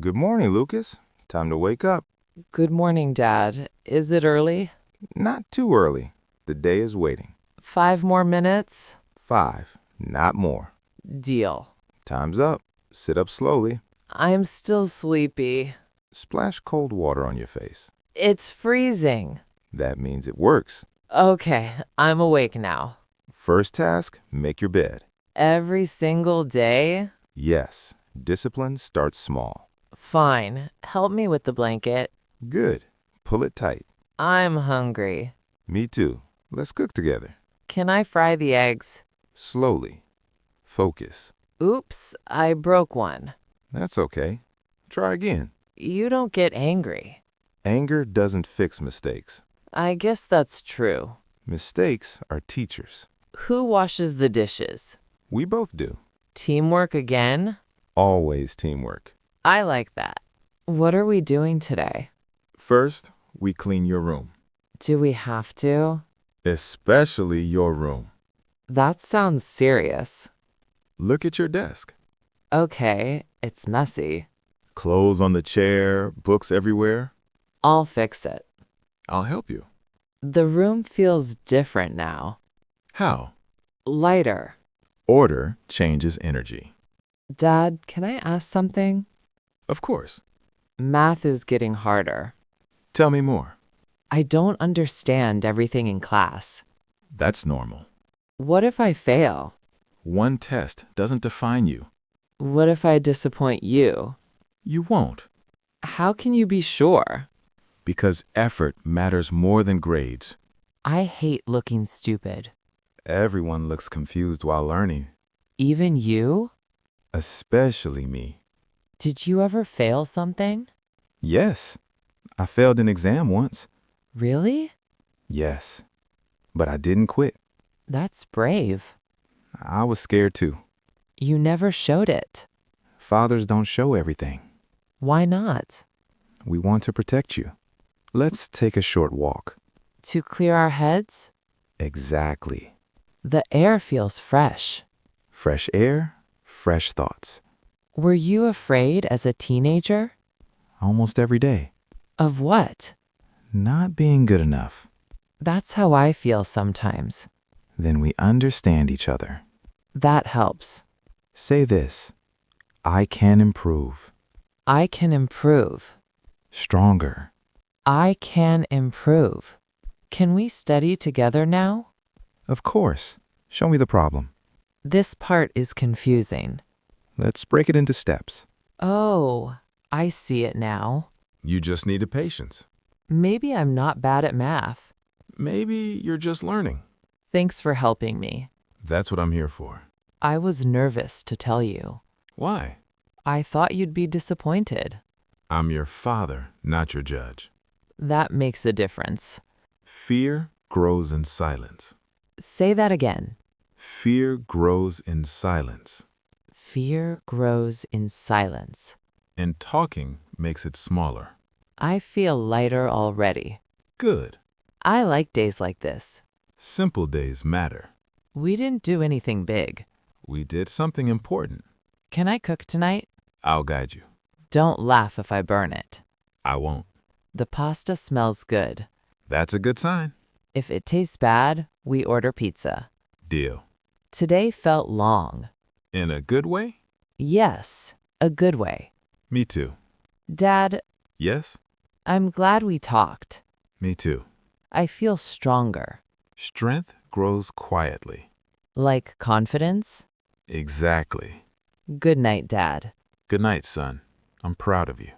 Good morning, Lucas. Time to wake up. Good morning, Dad. Is it early? Not too early. The day is waiting. 5 more minutes? 5, not more. Deal. Time's up. Sit up slowly. I'm still sleepy. Splash cold water on your face. It's freezing. That means it works. Okay, I'm awake now. First task, make your bed. Every single day? Yes, discipline starts small. Fine. Help me with the blanket. Good. Pull it tight. I'm hungry. Me too. Let's cook together. Can I fry the eggs? Slowly. Focus. Oops, I broke one. That's okay. Try again. You don't get angry. Anger doesn't fix mistakes. I guess that's true. Mistakes are teachers. Who washes the dishes? We both do. Teamwork again? Always teamwork. I like that. What are we doing today? First, we clean your room. Do we have to? Especially your room. That sounds serious. Look at your desk. Okay, it's messy. Clothes on the chair, books everywhere. I'll fix it. I'll help you. The room feels different now. How? Lighter. Order changes energy. Dad, can I ask something? Of course. Math is getting harder. Tell me more. I don't understand everything in class. That's normal. What if I fail? One test doesn't define you. What if I disappoint you? You won't. How can you be sure? Because effort matters more than grades. I hate looking stupid. Everyone looks confused while learning. Even you? Especially me. Did you ever fail something? Yes. I failed an exam once. Really? Yes. But I didn't quit. That's brave. I was scared too. You never showed it. Fathers don't show everything. Why not? We want to protect you. Let's take a short walk. To clear our heads? Exactly. The air feels fresh. Fresh air, fresh thoughts. Were you afraid as a teenager? Almost every day. Of what? Not being good enough. That's how I feel sometimes. Then we understand each other. That helps. Say this. I can improve. I can improve. Stronger. I can improve. Can we study together now? Of course. Show me the problem. This part is confusing. Let's break it into steps. Oh, I see it now. You just needed patience. Maybe I'm not bad at math. Maybe you're just learning. Thanks for helping me. That's what I'm here for. I was nervous to tell you. Why? I thought you'd be disappointed. I'm your father, not your judge. That makes a difference. Fear grows in silence. Say that again. Fear grows in silence. Fear grows in silence. And talking makes it smaller. I feel lighter already. Good. I like days like this. Simple days matter. We didn't do anything big. We did something important. Can I cook tonight? I'll guide you. Don't laugh if I burn it. I won't. The pasta smells good. That's a good sign. If it tastes bad, we order pizza. Deal. Today felt long. In a good way? Yes, a good way. Me too. Dad, Yes? I'm glad we talked. Me too. I feel stronger. Strength grows quietly. Like confidence? Exactly. Good night, Dad. Good night, son. I'm proud of you.